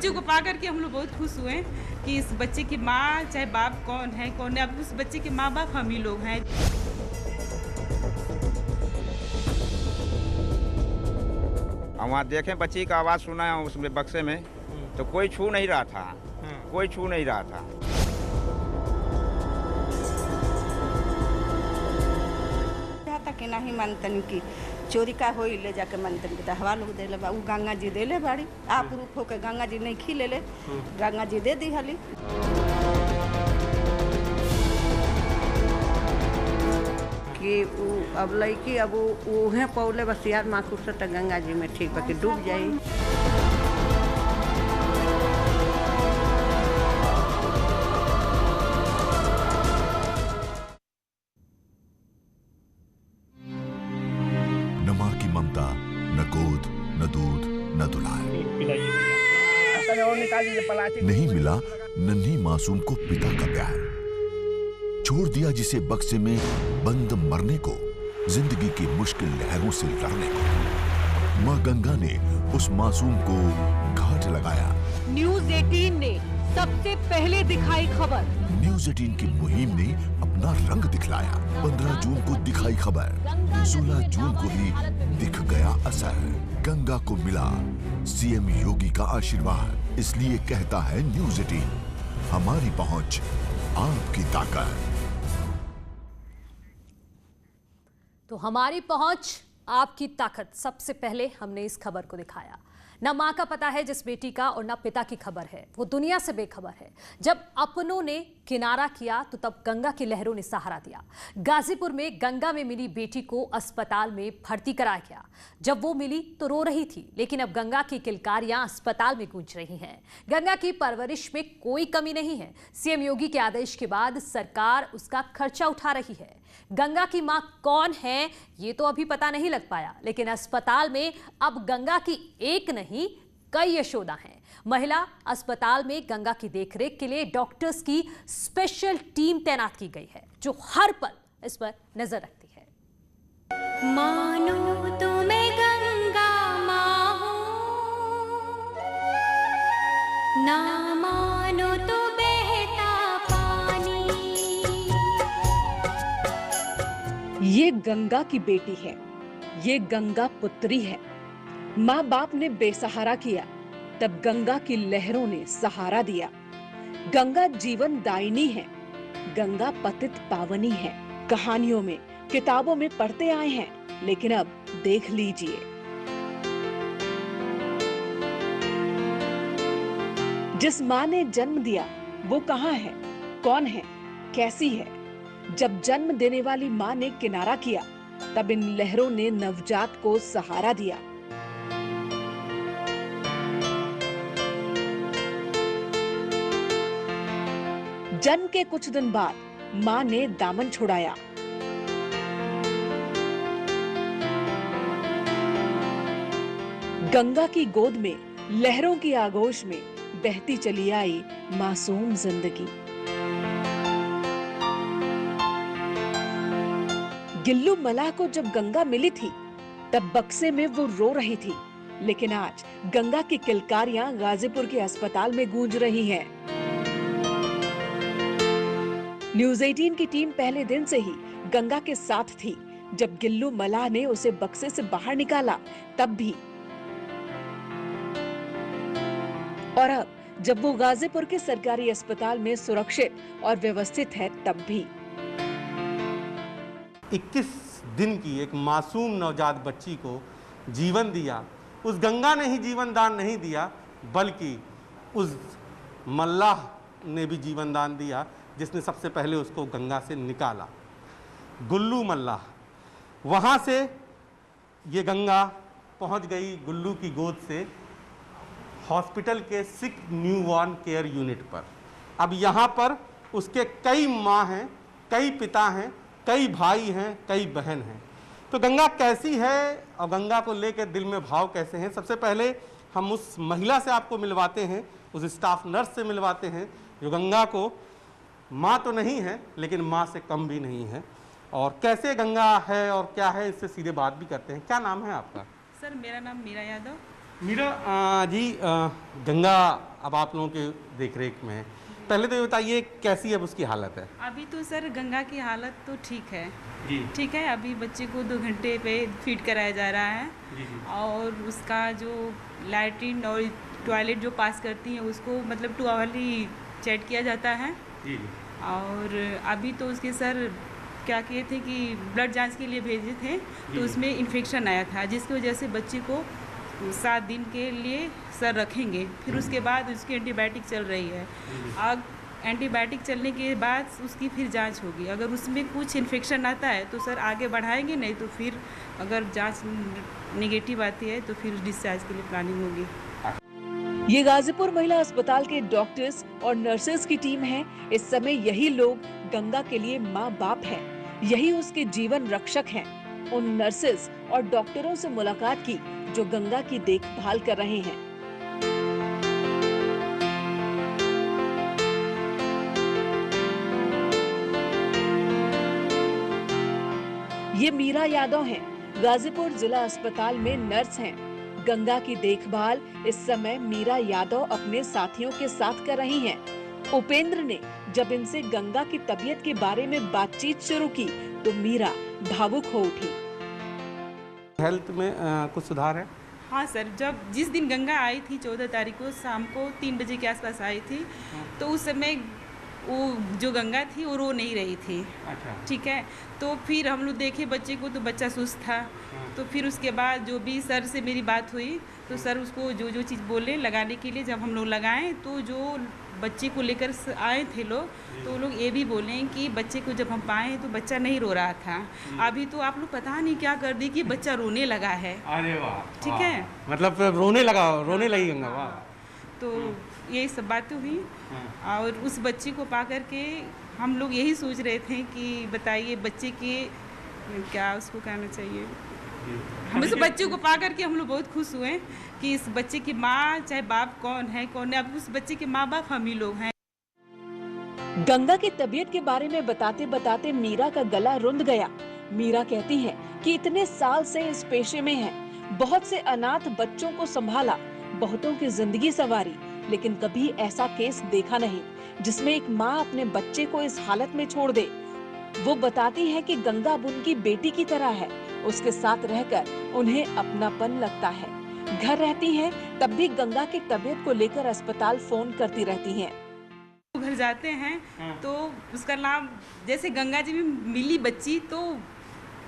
बच्चे को पा करके हम लोग बहुत खुश हुए कि इस बच्चे की माँ चाहे बाप कौन है कौन है, अब उस बच्चे के माँ बाप हम ही लोग हैं। हम वहाँ देखें बच्ची का आवाज़ सुना है उसमें बक्से में, तो कोई छू नहीं रहा था, कोई छू नहीं रहा था। कि नहीं मानतन की चोरी का हो ले जाके मानतन की हवा लोग दे ले उ गंगा जी दे ले बाड़ी आप रूप होके गंगा जी नहीं खी ले ले गंगा जी दे दी हली कि अब लड़की अब उहे पौले बस यार माखुर से गंगा जी में ठीक बाकी डूब जाई। न माँ की ममता, न गोद, न दूध, न दुलार। नहीं मिला नन्ही मासूम को पिता का प्यार। छोड़ दिया जिसे बक्से में बंद मरने को, जिंदगी की मुश्किल लहरों से लड़ने को। माँ गंगा ने उस मासूम को घाट लगाया। न्यूज़ 18 ने सबसे पहले दिखाई खबर। न्यूज़ 18 की मुहिम ने अपना रंग दिखलाया। 15 जून को दिखाई खबर, 16 जून को ही दिख गया असर। गंगा को मिला सीएम योगी का आशीर्वाद। इसलिए कहता है न्यूज़ 18, हमारी पहुंच आपकी ताकत। तो हमारी पहुंच आपकी ताकत, सबसे पहले हमने इस खबर को दिखाया। न मां का पता है जिस बेटी का और न पिता की खबर है, वो दुनिया से बेखबर है। जब अपनों ने किनारा किया तो तब गंगा की लहरों ने सहारा दिया। गाजीपुर में गंगा में मिली बेटी को अस्पताल में भर्ती कराया गया। जब वो मिली तो रो रही थी, लेकिन अब गंगा की किलकारियां अस्पताल में गूंज रही हैं। गंगा की परवरिश में कोई कमी नहीं है। सीएम योगी के आदेश के बाद सरकार उसका खर्चा उठा रही है। गंगा की मां कौन है ये तो अभी पता नहीं लग पाया, लेकिन अस्पताल में अब गंगा की एक नहीं कई यशोदा हैं। महिला अस्पताल में गंगा की देखरेख के लिए डॉक्टर्स की स्पेशल टीम तैनात की गई है, जो हर पल इस पर नजर रखती है। मानो तो मैं गंगा माँ हूँ, ना मानो तो बहता पानी। ये गंगा की बेटी है, ये गंगा पुत्री है। माँ बाप ने बेसहारा किया, तब गंगा की लहरों ने सहारा दिया। गंगा जीवन दायिनी है, गंगा पतित पावनी है। कहानियों में, किताबों में पढ़ते आए हैं, लेकिन अब देख लीजिए। जिस माँ ने जन्म दिया वो कहाँ है, कौन है, कैसी है? जब जन्म देने वाली माँ ने किनारा किया, तब इन लहरों ने नवजात को सहारा दिया। जन्म के कुछ दिन बाद माँ ने दामन छुड़ाया। गंगा की गोद में, लहरों की आगोश में बहती चली आई मासूम जिंदगी। गिल्लू मलाह को जब गंगा मिली थी, तब बक्से में वो रो रही थी, लेकिन आज गंगा की किलकारियां गाजीपुर के अस्पताल में गूंज रही हैं। न्यूज़ 18 की टीम पहले दिन से ही गंगा के साथ थी। जब गिल्लू मलाह ने उसे बक्से से बाहर निकाला, तब भी, और अब जब वो गाजीपुर के सरकारी अस्पताल में सुरक्षित और व्यवस्थित है, तब भी। 21 दिन की एक मासूम नवजात बच्ची को जीवन दिया। उस गंगा ने ही जीवन दान नहीं दिया, बल्कि उस मल्लाह ने भी जीवन दान दिया, जिसने सबसे पहले उसको गंगा से निकाला। गुल्लू मल्लाह। वहाँ से ये गंगा पहुँच गई गुल्लू की गोद से हॉस्पिटल के सिक न्यूबॉर्न केयर यूनिट पर। अब यहाँ पर उसके कई माँ हैं, कई पिता हैं, कई भाई हैं, कई बहन हैं। तो गंगा कैसी है और गंगा को लेकर दिल में भाव कैसे हैं, सबसे पहले हम उस महिला से आपको मिलवाते हैं, उस स्टाफ नर्स से मिलवाते हैं, जो गंगा को माँ तो नहीं है लेकिन माँ से कम भी नहीं है। और कैसे गंगा है और क्या है, इससे सीधे बात भी करते हैं। क्या नाम है आपका? सर मेरा नाम मीरा यादव। मीरा जी, गंगा अब आप लोगों के देखरेख में है। पहले तो ये बताइए कैसी अब उसकी हालत है? अभी तो सर गंगा की हालत तो ठीक है जी ठीक है। अभी बच्चे को 2 घंटे पे फीड कराया जा रहा है जी जी और उसका जो लैट्रिन और टॉयलेट जो पास करती है उसको मतलब 2 आवरली चेक किया जाता है। जी और अभी तो उसके सर क्या किए थे कि ब्लड जांच के लिए भेजे थे तो उसमें इन्फेक्शन आया था जिसकी वजह से बच्चे को 7 दिन के लिए सर रखेंगे। फिर उसके बाद उसकी एंटीबायोटिक चल रही है। अब एंटीबायोटिक चलने के बाद उसकी फिर जांच होगी। अगर उसमें कुछ इन्फेक्शन आता है तो सर आगे बढ़ाएंगे, नहीं तो फिर अगर जांच नेगेटिव आती है तो फिर डिस्चार्ज के लिए प्लानिंग होगी। ये गाजीपुर महिला अस्पताल के डॉक्टर्स और नर्सेज की टीम है। इस समय यही लोग गंगा के लिए माँ बाप हैं, यही उसके जीवन रक्षक हैं। उन नर्सेज और डॉक्टरों से मुलाकात की जो गंगा की देखभाल कर रहे हैं। ये मीरा यादव हैं, गाजीपुर जिला अस्पताल में नर्स हैं। गंगा की देखभाल इस समय मीरा यादव अपने साथियों के साथ कर रही हैं। उपेंद्र ने जब इनसे गंगा की तबीयत के बारे में बातचीत शुरू की तो मीरा भावुक हो उठी। हेल्थ में कुछ सुधार है? हाँ सर, जब जिस दिन गंगा आई थी 14 तारीख को शाम को 3 बजे के आसपास आई थी तो उस समय वो जो गंगा थी वो रो नहीं रही थी। अच्छा ठीक है, तो फिर हम लोग देखे बच्चे को तो बच्चा सुस्त था। तो फिर उसके बाद जो भी सर से मेरी बात हुई तो सर उसको जो जो चीज़ बोले लगाने के लिए, जब हम लोग लगाएं तो जो बच्चे को लेकर आए थे लोग तो वो लोग ये भी बोले कि बच्चे को जब हम पाए तो बच्चा नहीं रो रहा था। अभी तो आप लोग पता नहीं क्या कर दी कि बच्चा रोने लगा है। अरे वाह, ठीक है, मतलब रोने लगा, रोने लगी गंगा। वाह, तो यही सब बातें हुई और उस बच्चे को पा कर के हम लोग यही सोच रहे थे कि बताइए बच्चे के क्या उसको कहना चाहिए। हम इस बच्चे को पा कर के हम लोग बहुत खुश हुए कि इस बच्चे की माँ चाहे बाप कौन है अब उस बच्चे के माँ बाप हम ही लोग हैं। गंगा की तबीयत के बारे में बताते बताते मीरा का गला रुंध गया। मीरा कहती है कि इतने साल से इस पेशे में है, बहुत से अनाथ बच्चों को संभाला, बहुतों की जिंदगी संवारी, लेकिन कभी ऐसा केस देखा नहीं जिसमें एक माँ अपने बच्चे को इस हालत में छोड़ दे। वो बताती है कि गंगा अब उनकी बेटी की तरह है, उसके साथ रहकर उन्हें अपनापन लगता है। घर रहती हैं तब भी गंगा की तबीयत को लेकर अस्पताल फोन करती रहती हैं। घर जाते हैं तो उसका नाम जैसे गंगा जी में मिली बच्ची तो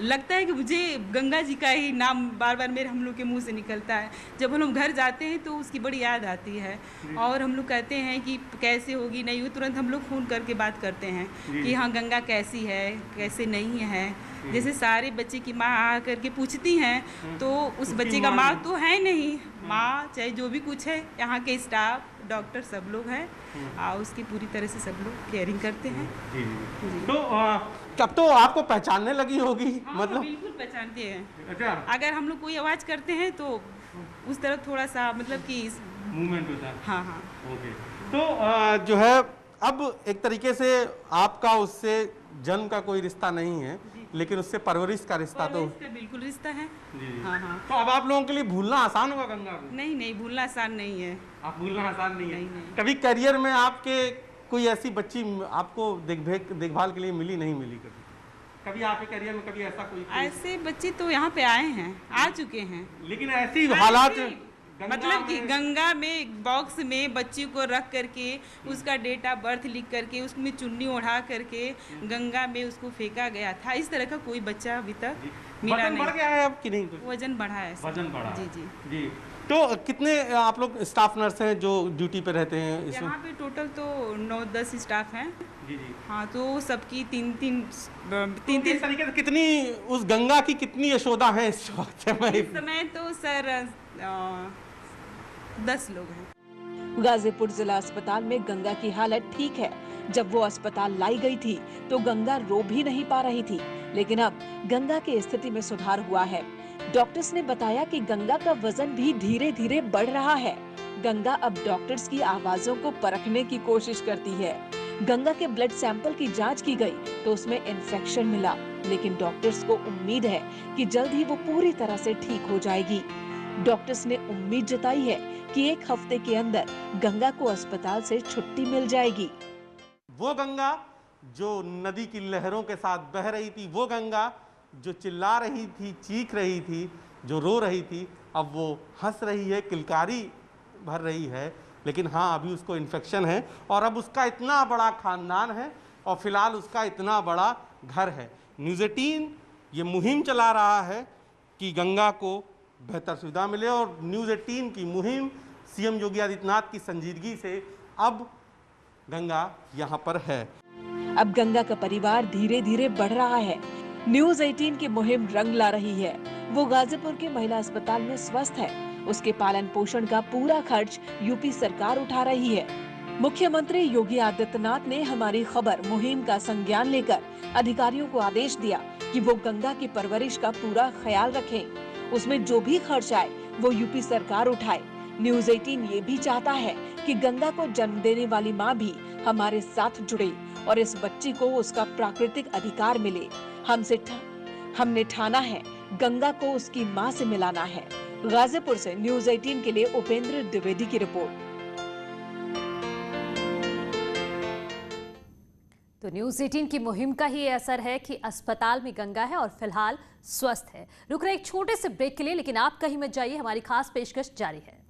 लगता है कि मुझे गंगा जी का ही नाम बार बार मेरे हम लोग के मुंह से निकलता है। जब हम लोग घर जाते हैं तो उसकी बड़ी याद आती है और हम लोग कहते हैं कि कैसे होगी नहीं हुई, तुरंत हम लोग फ़ोन करके बात करते हैं कि हाँ गंगा कैसी है कैसे नहीं है। जैसे सारे बच्चे की माँ आ करके पूछती हैं तो उस बच्चे का माँ तो है नहीं, माँ चाहे जो भी कुछ है, यहाँ के स्टाफ डॉक्टर सब लोग हैं और उसकी पूरी तरह से सब लोग केयरिंग करते हैं। तो अब तो आपको पहचानने लगी होगी? हाँ, मतलब बिल्कुल पहचानते हैं। अच्छा, अगर हम लोग कोई आवाज़ करते हैं तो उस तरफ थोड़ा सा मतलब कि मूवमेंट होता है। हाँ हाँ ओके, तो जो है अब एक तरीके से आपका उससे जन्म का कोई रिश्ता नहीं है लेकिन उससे परवरिश का रिश्ता तो बिल्कुल रिश्ता है। जी। हाँ हाँ, तो अब आप लोगों के लिए भूलना आसान होगा गंगा को? नहीं नहीं, भूलना आसान नहीं है। आप भूलना आसान नहीं है? नहीं। कभी करियर में आपके कोई ऐसी बच्ची आपको देखभाल के लिए मिली नहीं मिली? कभी आपके करियर में कभी ऐसा कोई ऐसे बच्चे तो यहाँ पे आए हैं, आ चुके हैं, लेकिन ऐसी हालात मतलब कि गंगा में बॉक्स में बच्ची को रख करके उसका डेट ऑफ बर्थ लिख करके उसमें चुन्नी ओढ़ा करके गंगा में उसको फेंका गया था। इस तरह का कोई बच्चा अभी तक मिला नहीं। बढ़ गया है अब कि नहीं? वजन बढ़ा है। वजन बढ़ा? जी जी जी। तो कितने आप लोग स्टाफ नर्स हैं जो ड्यूटी पे रहते हैं इसमें? यहाँ पे टोटल तो 9-10 स्टाफ हैं। जी जी। हाँ, तो सबकी तीन तरीके से कितनी उस गंगा की कितनी यशोदा है इस समय तो सर 10 लोग हैं। गाजीपुर जिला अस्पताल में गंगा की हालत ठीक है। जब वो अस्पताल लाई गई थी तो गंगा रो भी नहीं पा रही थी, लेकिन अब गंगा की स्थिति में सुधार हुआ है। डॉक्टर्स ने बताया कि गंगा का वजन भी धीरे धीरे बढ़ रहा है। गंगा अब डॉक्टर्स की आवाजों को परखने की कोशिश करती है। गंगा के ब्लड सैंपल की जांच की गई तो उसमें इन्फेक्शन मिला, लेकिन डॉक्टर्स को उम्मीद है कि जल्द ही वो पूरी तरह से ठीक हो जाएगी। डॉक्टर्स ने उम्मीद जताई है कि 1 हफ्ते के अंदर गंगा को अस्पताल से छुट्टी मिल जाएगी। वो गंगा जो नदी की लहरों के साथ बह रही थी, वो गंगा जो चिल्ला रही थी, चीख रही थी, जो रो रही थी, अब वो हंस रही है, किलकारी भर रही है। लेकिन हाँ, अभी उसको इन्फेक्शन है और अब उसका इतना बड़ा खानदान है और फिलहाल उसका इतना बड़ा घर है। न्यूज़ 18 ये मुहिम चला रहा है कि गंगा को बेहतर सुविधा मिले और न्यूज़ 18 की मुहिम सीएम योगी आदित्यनाथ की संजीदगी से अब गंगा यहाँ पर है। अब गंगा का परिवार धीरे धीरे बढ़ रहा है। न्यूज़ 18 की मुहिम रंग ला रही है। वो गाजीपुर के महिला अस्पताल में स्वस्थ है। उसके पालन पोषण का पूरा खर्च यूपी सरकार उठा रही है। मुख्यमंत्री योगी आदित्यनाथ ने हमारी खबर मुहिम का संज्ञान लेकर अधिकारियों को आदेश दिया कि वो गंगा की परवरिश का पूरा ख्याल रखें। उसमें जो भी खर्च आए वो यूपी सरकार उठाए। न्यूज़ 18 ये भी चाहता है कि गंगा को जन्म देने वाली माँ भी हमारे साथ जुड़े और इस बच्ची को उसका प्राकृतिक अधिकार मिले। हमने ठाना है गंगा को उसकी माँ से मिलाना है। गाजीपुर से न्यूज़ 18 के लिए उपेंद्र द्विवेदी की रिपोर्ट। तो न्यूज़ 18 की मुहिम का ही असर है कि अस्पताल में गंगा है और फिलहाल स्वस्थ है। रुक रहे एक छोटे से ब्रेक के लिए, लेकिन आप कहीं मत जाइए, हमारी खास पेशकश जारी है।